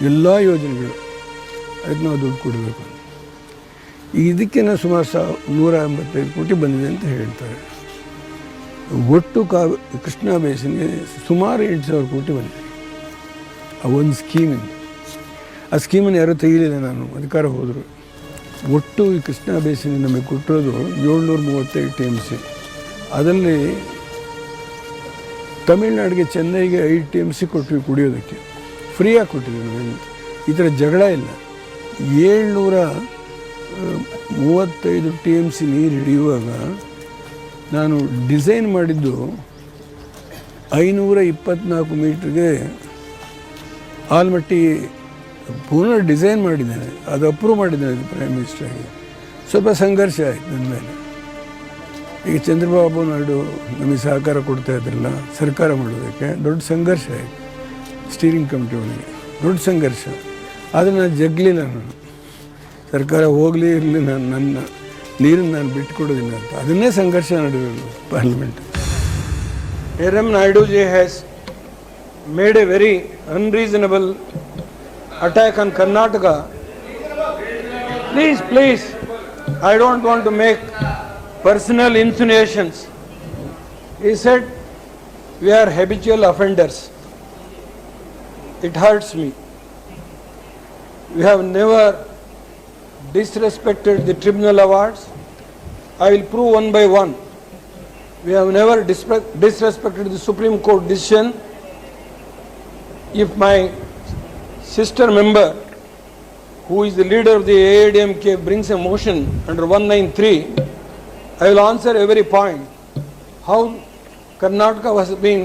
ಎಲ್ಲ ಯೋಜನೆಗಳು ಅದಕ್ಕೆ ನಾವು ದುಡ್ಡು ಕೊಡಬೇಕು. ಇದಕ್ಕೆ ಸುಮಾರು 185 ಕೋಟಿ ಬಂದಿದೆ ಅಂತ ಹೇಳ್ತಾರೆ. ಒಟ್ಟು ಕೃಷ್ಣಾ ಬೇಸಿನ್ಗೆ ಸುಮಾರು 8,000 ಕೋಟಿ ಬಂದಿದೆ ಆ ಒಂದು ಸ್ಕೀಮಿಂದ. ಆ ಸ್ಕೀಮನ್ನು ಯಾರೂ ತೆಗೀಲಿಲ್ಲ, ನಾನು ಅಧಿಕಾರ ಹೋದರು. ಒಟ್ಟು ಈ ಕೃಷ್ಣಾ ಬೇಸಿನ್ ನಮಗೆ ಕೊಟ್ಟಿರೋದು 735 TMC. ಅದರಲ್ಲಿ ತಮಿಳ್ನಾಡಿಗೆ, ಚೆನ್ನೈಗೆ 5 TMC ಕೊಟ್ವಿ ಕುಡಿಯೋದಕ್ಕೆ, ಫ್ರೀಯಾಗಿ ಕೊಟ್ಟಿದ್ದೀವಿ ನಾವು. ಈ ಥರ ಜಗಳ ಇಲ್ಲ. 735 TMC ನೀರು ಹಿಡಿಯುವಾಗ ನಾನು ಡಿಸೈನ್ ಮಾಡಿದ್ದು 524 ಮೀಟ್ರಿಗೆ ಆಲ್ಮಟ್ಟಿ ಪುನಃ ಡಿಸೈನ್ ಮಾಡಿದ್ದೇನೆ. ಅದು ಅಪ್ರೂವ್ ಮಾಡಿದ್ದೇನೆ ಪ್ರೈಮ್ ಮಿನಿಸ್ಟರ್ಗೆ. ಸ್ವಲ್ಪ ಸಂಘರ್ಷ ಆಯಿತು ನನ್ನ ಮೇಲೆ. ಈಗ ಚಂದ್ರಬಾಬು ನಾಯ್ಡು ನಮಗೆ ಸಹಕಾರ ಕೊಡ್ತಾ ಇದ್ರಲ್ಲ ಸರ್ಕಾರ ಮಾಡೋದಕ್ಕೆ, ದೊಡ್ಡ ಸಂಘರ್ಷ ಆಯಿತು. ಸ್ಟೀರಿಂಗ್ ಕಮಿಟಿ ಒಳಗೆ ದೊಡ್ಡ ಸಂಘರ್ಷ. ಆದರೆ ನಾನು ಜಗ್ಲಿಲ್ಲ. ನಾನು ಸರ್ಕಾರ ಹೋಗಲಿ ಇರಲಿ, ನನ್ನ ನೀರನ್ನು ನಾನು ಬಿಟ್ಟುಕೊಡೋದಿಲ್ಲ ಅಂತ ಅದನ್ನೇ ಸಂಘರ್ಷ ನಡೆಯೋದು parliament. Eram Naidu ji has made a very unreasonable attack on Karnataka. Please, I don't want to make personal insinuations. He said we are habitual offenders. It hurts me. We have never disrespected the tribunal awards. I will prove one by one. We have never disrespected the Supreme Court decision. If my sister member, who is the leader of the AIADMK, brings a motion under 193, I will answer every point. How Karnataka was being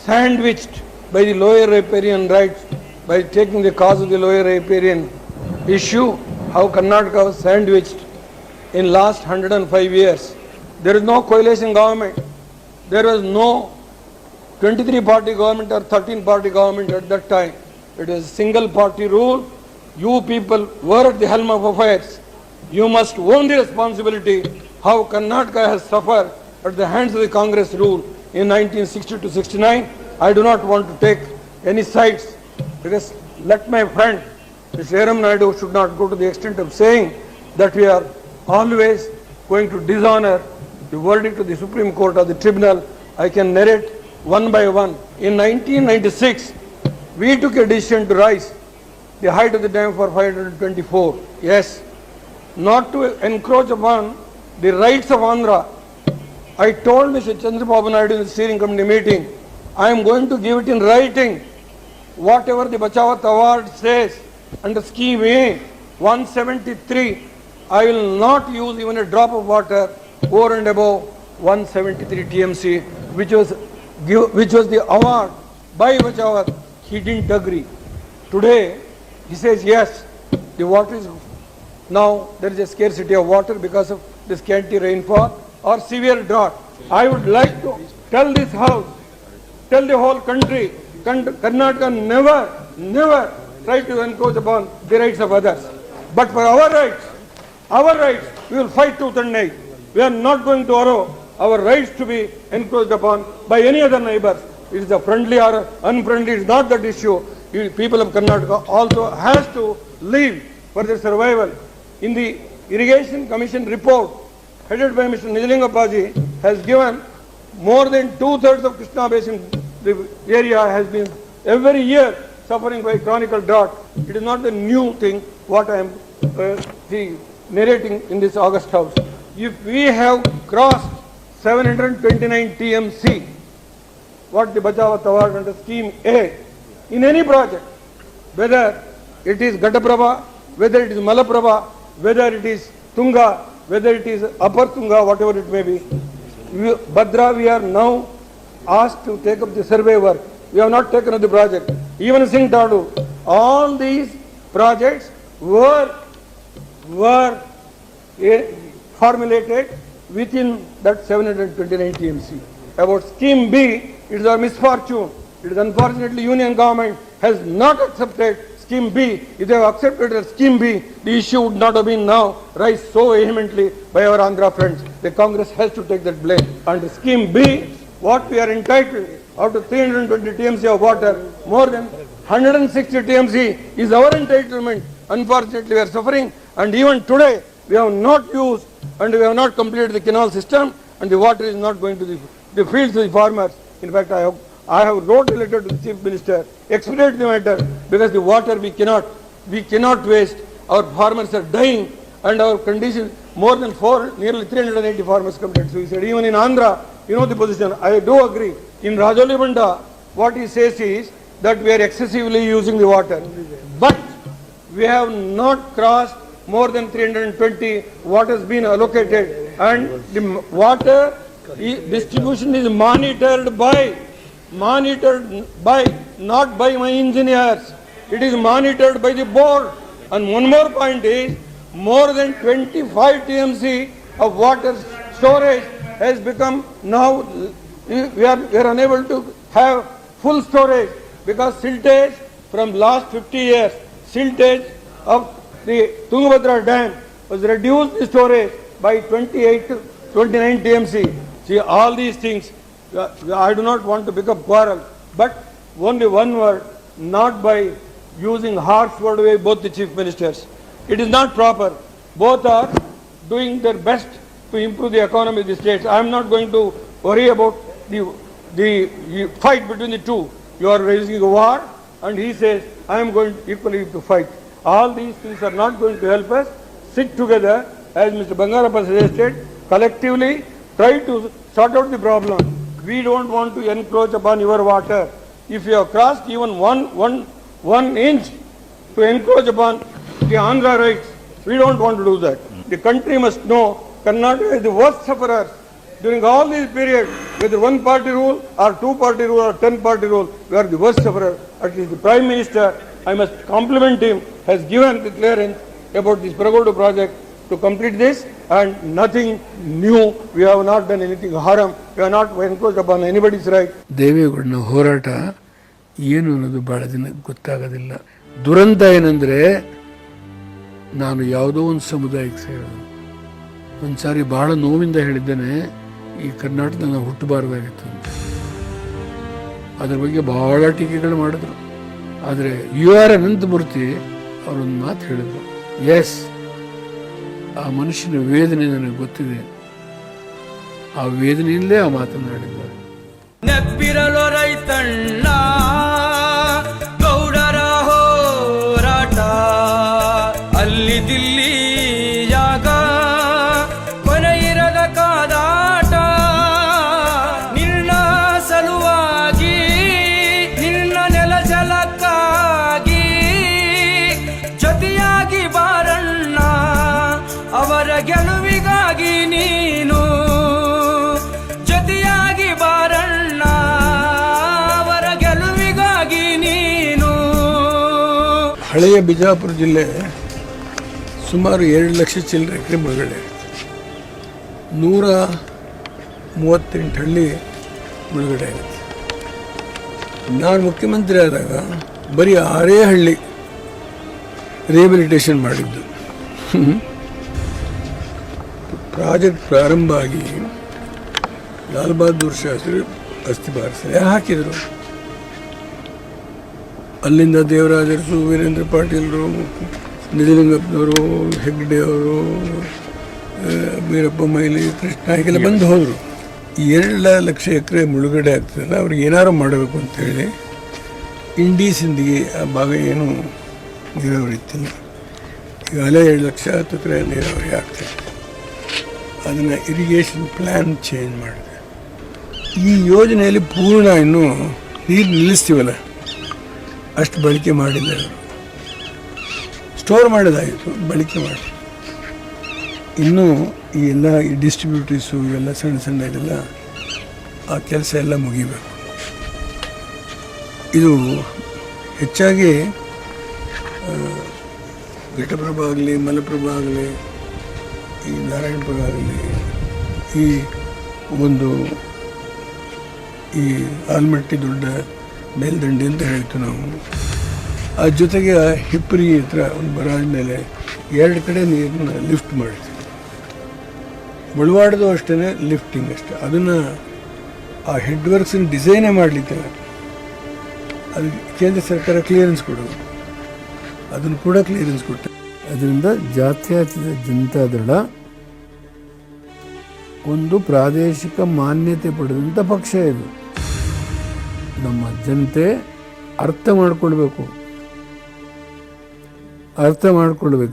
sandwiched by the lower riparian rights, by taking the cause of the lower riparian issue, how Karnataka was sandwiched in last 105 years. There is no coalition government. There was no 23-party government or 13-party government at that time. It was single-party rule. You people were at the helm of affairs. You must own the responsibility how Karnataka has suffered at the hands of the Congress rule in 1960 to 69. I do not want to take any sides, because let my friend Mr. Eram Naidu should not go to the extent of saying that we are always going to dishonor the verdict of the Supreme Court or the tribunal. I can narrate one by one. In 1996, we took a decision to raise the height of the dam for 524. Yes, not to encroach upon the rights of Andhra. I told Mr. Chandrababu Naidu in the steering committee meeting, I am going to give it in writing. Whatever the Bachawat award says under scheme A 173, I will not use even a drop of water over and above 173 TMC, which was the award by Bachawat. He didn't agree. Today he says yes, the water is now there is a scarcity of water because of the scanty rainfall or severe drought. I would like to tell this house, tell the whole country, Karnataka never try to encroach upon the rights of others. But for our rights, we will fight tooth and nail. We are not going to allow our rights to be encroached upon by any other neighbors. It is a friendly or unfriendly, it is not that issue. People of Karnataka also has to live for their survival. In the Irrigation Commission report, headed by Mr. Nijalinga Paji, has given more than 2/3 of Krishna Basin area has been every year suffering by chronic drought. It is not a new thing what I am narrating in this August House. If we have crossed 729 TMC, what the Bachawat award under scheme A, in any project, whether it is Ghataprabha, whether it is Malaprabha, whether it is Tunga, whether it is Upper Tunga, whatever it may be, Bhadra, we are now asked to take up the survey work. We have not taken up the project. Even Singh Tadu, all these projects were formulated within that 729 TMC. About scheme B, it is our misfortune. It is unfortunately Union government has not accepted scheme B. If they have accepted scheme B, the issue would not have been now raised so vehemently by our Andhra friends. The Congress has to take that blame. Under scheme B, what we are entitled out of 320 TMC of water, more than 160 TMC is our entitlement. Unfortunately, we are suffering, and even today we have not used and we have not completed the canal system, and the water is not going to the fields of the farmers. In fact, I have wrote a letter to the Chief Minister, explained the matter, because the water we cannot waste. Our farmers are dying, and our condition, more than nearly 380 farmers committed suicide. Even in Andhra, you know the position. I do agree. In Rajouri Banda, what he says is that we are excessively using the water. But we have not crossed more than 320 what has been allocated, and the water distribution is monitored by not by my engineers. It is monitored by the board. And one more point is, more than 25 TMC of water storage has become now, we are unable to have full storage, because siltage from last 50 years, siltage of the Tungabhadra dam was reduced the storage by 28 to 29 TMC. See, all these things, I do not want to pick up quarrel, but only one word, not by using harsh word by both the chief ministers. It is not proper. Both are doing their best to improve the economy of the states. I am not going to worry about the fight between the two. You are raising a war, and he says, I am going equally to fight. All these things are not going to help us. Sit together, as Mr. Bangarappa suggested, collectively try to sort out the problem. We don't want to encroach upon your water. If you have crossed even one inch to encroach upon the Andhra rights, we don't want to do that. The country must know Karnataka is the worst sufferer during all these periods, whether one party rule or 2 party rule or 10 party rule, we are the worst sufferer. At least the Prime Minister, I must compliment him, has given the clearance about this Pragodu project to complete this, and nothing new. We have not done anything haram. We have not encroached upon anybody's right. ದೇವೇಗೌಡನ ಹೋರಾಟ ಏನು ಅನ್ನೋದು ಭಾಳ ಜನಕ್ಕೆ ಗೊತ್ತಾಗೋದಿಲ್ಲ. ದುರಂತ ಏನಂದರೆ, ನಾನು ಯಾವುದೋ ಒಂದು ಸಮುದಾಯಕ್ಕೆ ಸೇರೋದು. ಒಂದು ಸಾರಿ ಭಾಳ ನೋವಿಂದ ಹೇಳಿದ್ದೇನೆ, ಈ ಕರ್ನಾಟಕದಲ್ಲಿ ನಾವು ಹುಟ್ಟಬಾರ್ದಾಗಿತ್ತು ಅಂತ. ಅದ್ರ ಬಗ್ಗೆ ಭಾಳ ಟೀಕೆಗಳು ಮಾಡಿದ್ರು. ಆದರೆ ಯು ಆರ್ ಅನಂತಮೂರ್ತಿ ಅವರೊಂದು ಮಾತು ಹೇಳಿದ್ರು, ಎಸ್, ಆ ಮನುಷ್ಯನ ವೇದನೆ ನನಗೆ ಗೊತ್ತಿದೆ, ಆ ವೇದನೆಯಲ್ಲೇ ಆ ಮಾತನಾಡಿದ್ದಾರೆ. ನೆಪ್ಪಿರಲು ರೈತಣ್ಣ ಗೌಡರ ಹೋರಾಟ, ಅಲ್ಲಿ ದಿಲ್ಲಿ ಯಾಗ ಕೊನೆಯಿರದ ಕಾದಾಟ, ನಿನ್ನ ಸಲುವಾಗಿ ನಿನ್ನ ನೆಲ ಜಲಕ್ಕಾಗಿ ಜೊತೆಯಾಗಿ ಬಾರಣ್ಣ, ಅವರ ಗೆಲುವಿಗಾಗಿ ನೀನು ಜೊತೆಯಾಗಿ ಬಾರಣ್ಣ, ಅವರ ಗೆಲುವಿಗಾಗಿ ನೀನು. ಹಳೆಯ ಬಿಜಾಪುರ ಜಿಲ್ಲೆ ಸುಮಾರು 2 ಲಕ್ಷ ಚಿಲ್ಲರೆ ಎಕರೆ ಮುಳುಗಡೆ, 138 ಹಳ್ಳಿ ಮುಳುಗಡೆ ಆಗುತ್ತೆ. ನಾನು ಮುಖ್ಯಮಂತ್ರಿ ಆದಾಗ ಬರೀ 6 ಹಳ್ಳಿ ರಿಹಬಿಲಿಟೇಷನ್ ಮಾಡಿದ್ದು. ಪ್ರಾಜೆಕ್ಟ್ ಪ್ರಾರಂಭ ಆಗಿ ಲಾಲ್ ಬಹದ್ದೂರ್ ಶಾಸ್ತ್ರಿ ಅಸ್ಥಿಭಾರ ಹಾಕಿದರು. ಅಲ್ಲಿಂದ ದೇವರಾಜ ಅರಸು, ವೀರೇಂದ್ರ ಪಾಟೀಲರು, ನಿಜಲಿಂಗಪ್ಪನವರು, ಹೆಗ್ಡೆ ಅವರು, ವೀರಪ್ಪ ಮೊಯ್ಲಿ, ಕೃಷ್ಣ, ಹೀಗೆಲ್ಲ ಬಂದು ಹೋದರು. 2 ಲಕ್ಷ ಎಕರೆ ಮುಳುಗಡೆ ಆಗ್ತದಲ್ಲ, ಅವ್ರಿಗೆ ಏನಾರು ಮಾಡಬೇಕು ಅಂತೇಳಿ ಇಂಡೀಸಿಂದಿಗೆ ಆ ಭಾಗ ಏನು ನೀರಾವರಿ ಇತ್ತಿಲ್ಲ, ಈಗಾಗಲೇ 2 ಲಕ್ಷ ಹತ್ತಿರ ನೀರಾವರಿ ಆಗ್ತದೆ. ಅದನ್ನು ಇರಿಗೇಷನ್ ಪ್ಲ್ಯಾನ್ ಚೇಂಜ್ ಮಾಡಿದೆ. ಈ ಯೋಜನೆಯಲ್ಲಿ ಪೂರ್ಣ ಇನ್ನೂ ನೀರು ನಿಲ್ಲಿಸ್ತೀವಲ್ಲ ಅಷ್ಟು ಬಳಕೆ ಮಾಡಿಲ್ಲ. ಸ್ಟೋರ್ ಮಾಡೋದಾಯಿತು, ಬಳಕೆ ಮಾಡಿ ಇನ್ನೂ ಈ ಎಲ್ಲ ಈ ಡಿಸ್ಟ್ರಿಬ್ಯೂಟರ್ಸು ಇವೆಲ್ಲ ಸಣ್ಣ ಇದೆಲ್ಲ ಆ ಕೆಲಸ ಎಲ್ಲ ಮುಗಿಬೇಕು. ಇದು ಹೆಚ್ಚಾಗಿ ಘಟಪ್ರಭಾ ಆಗಲಿ, ಮಲಪ್ರಭಾ ಆಗಲಿ, ಈ ನಾರಾಯಣಪುರ ಆಗಲಿ, ಈ ಒಂದು ಈ ಆಲ್ಮಟ್ಟಿ ದೊಡ್ಡ ಮೇಲ್ದಂಡೆ ಅಂತ ಹೇಳ್ತೀವಿ ನಾವು, ಆ ಜೊತೆಗೆ ಹಿಪ್ಪರಿ ಹತ್ರ ಒಂದು ಬರಾಜ್ ಮೇಲೆ 2 ಕಡೆ ನೀರನ್ನ ಲಿಫ್ಟ್ ಮಾಡ್ತೀವಿ. ಮುಳವಾಡದು ಅಷ್ಟೇ ಲಿಫ್ಟಿಂಗ್ ಅಷ್ಟೇ. ಅದನ್ನು ಆ ಹೆಡ್ ವರ್ಕ್ಸನ್ನ ಡಿಸೈನೇ ಮಾಡಲಿಕ್ಕಿಲ್ಲ. ಅದು ಕೇಂದ್ರ ಸರ್ಕಾರ ಕ್ಲಿಯರೆನ್ಸ್ ಕೊಡೋದು, ಅದನ್ನು ಕೂಡ ಕ್ಲಿಯರೆನ್ಸ್ ಕೊಟ್ಟೆ. ಅದರಿಂದ ಜಾತ್ಯತೀತ ಜನತಾದಳ ಒಂದು ಪ್ರಾದೇಶಿಕ ಮಾನ್ಯತೆ ಪಡೆದಂಥ ಪಕ್ಷ ಇದು. ನಮ್ಮ ಜನತೆ ಅರ್ಥ ಮಾಡಿಕೊಳ್ಬೇಕು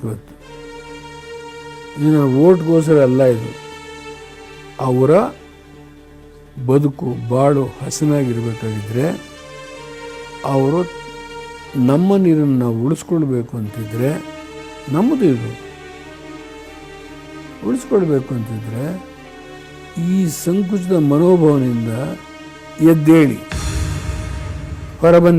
ಇವತ್ತು. ಇದು ವೋಟ್ಗೋಸ್ಕರ ಅಲ್ಲ, ಇದು ಅವರ ಬದುಕು ಬಾಳು ಹಸನಾಗಿರಬೇಕಾಗಿದ್ದರೆ, ಅವರು ನಮ್ಮ ನೀರನ್ನು ನಾವು ಉಳಿಸ್ಕೊಳ್ಬೇಕು ಅಂತಿದ್ರೆ, ನಮ್ಮದು ಇದು ಉಳಿಸ್ಕೊಳ್ಬೇಕು ಅಂತಿದ್ರೆ ಈ ಸಂಕುಚಿತ ಮನೋಭಾವನೆಯಿಂದ ಎದ್ದೇಳಿ ಹೊರಬನ್ನಿ.